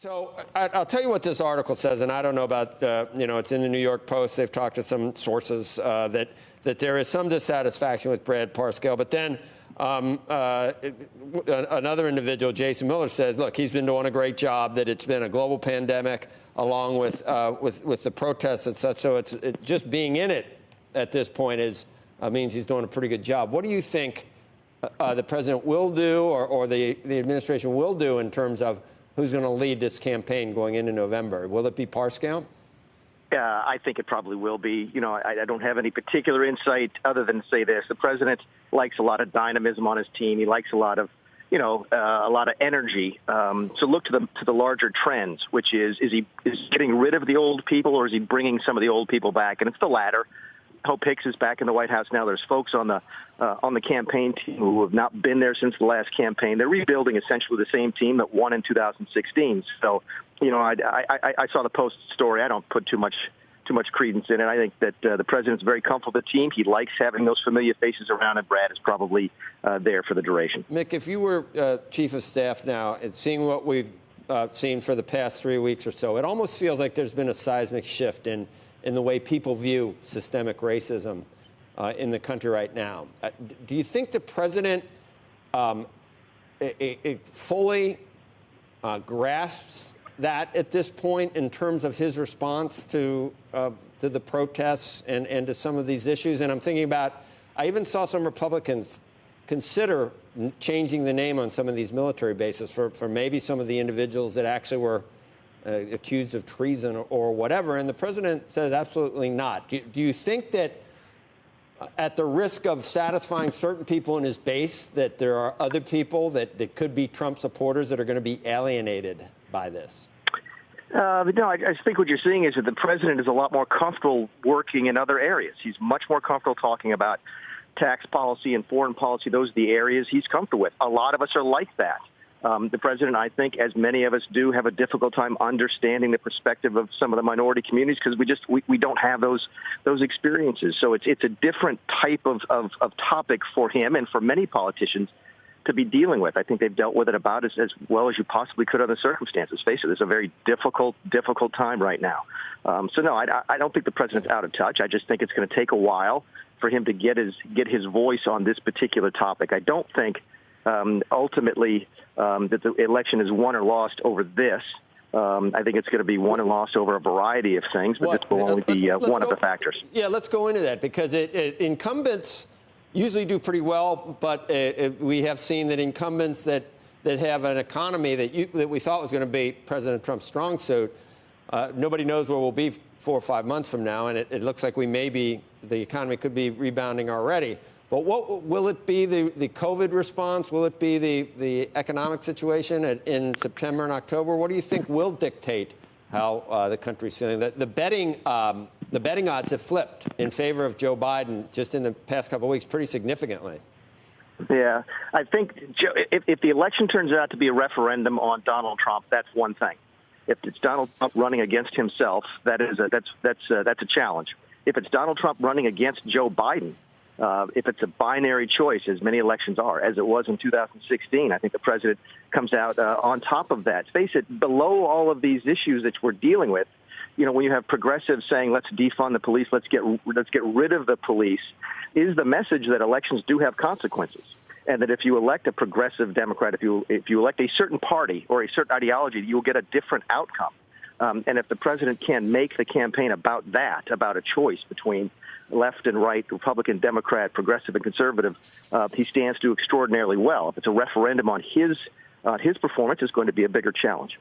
So I'll tell you what this article says, and I don't know about, it's in the New York Post. They've talked to some sources that there is some dissatisfaction with Brad Parscale. But then another individual, Jason Miller, says, look, he's been doing a great job, that it's been a global pandemic along with the protests and such. So it's just being in it at this point means he's doing a pretty good job. What do you think the president will do or the administration will do in terms of who's going to lead this campaign going into November? Will it be Parscale? I think it probably will be. I don't have any particular insight other than to say this. The president likes a lot of dynamism on his team. He likes a lot of, a lot of energy. So look to the larger trends, which is he getting rid of the old people or is he bringing some of the old people back? And it's the latter. Hope Hicks is back in the White House now. There's folks on the campaign team who have not been there since the last campaign. They're rebuilding essentially the same team that won in 2016. So, I saw the Post story. I don't put too much credence in it. I think that the president's very comfortable with the team. He likes having those familiar faces around, and Brad is probably there for the duration. Mick, if you were chief of staff now and seeing what we've seen for the past 3 weeks or so, it almost feels like there's been a seismic shift in the way people view systemic racism in the country right now. Do you think the president fully grasps that at this point in terms of his response to the protests and to some of these issues? And I'm thinking about, I even saw some Republicans consider changing the name on some of these military bases for maybe some of the individuals that actually were accused of treason or whatever, and the president says absolutely not. Do you think that at the risk of satisfying certain people in his base, that there are other people that could be Trump supporters that are going to be alienated by this? No, I think what you're seeing is that the president is a lot more comfortable working in other areas. He's much more comfortable talking about tax policy and foreign policy. Those are the areas he's comfortable with. A lot of us are like that. The president, I think, as many of us do, have a difficult time understanding the perspective of some of the minority communities because we don't have those experiences. So it's a different type of topic for him and for many politicians to be dealing with. I think they've dealt with it about as well as you possibly could under the circumstances. Face it, it's a very difficult time right now. So no, I don't think the president's out of touch. I just think it's going to take a while for him to get his voice on this particular topic. I don't think ultimately that the election is won or lost over this. I think it's going to be won and lost over a variety of things, but this will only be one of the factors. Yeah, let's go into that because incumbents usually do pretty well, but we have seen that incumbents that have an economy that we thought was going to be President Trump's strong suit, nobody knows where we'll be 4 or 5 months from now, and it looks like the economy could be rebounding already. But what will it be, the COVID response? Will it be the economic situation in September and October? What do you think will dictate how the country's feeling? The betting odds have flipped in favor of Joe Biden just in the past couple of weeks pretty significantly. Yeah, I think if the election turns out to be a referendum on Donald Trump, that's one thing. If it's Donald Trump running against himself, that's a challenge. If it's Donald Trump running against Joe Biden, if it's a binary choice, as many elections are, as it was in 2016, I think the president comes out on top of that. Face it, below all of these issues that we're dealing with, when you have progressives saying, let's defund the police, let's get rid of the police, is the message that elections do have consequences. And that if you elect a progressive Democrat, if you elect a certain party or a certain ideology, you'll get a different outcome. And if the president can make the campaign about that, about a choice between left and right, Republican, Democrat, progressive and conservative, he stands to do extraordinarily well. If it's a referendum on his performance, it's going to be a bigger challenge.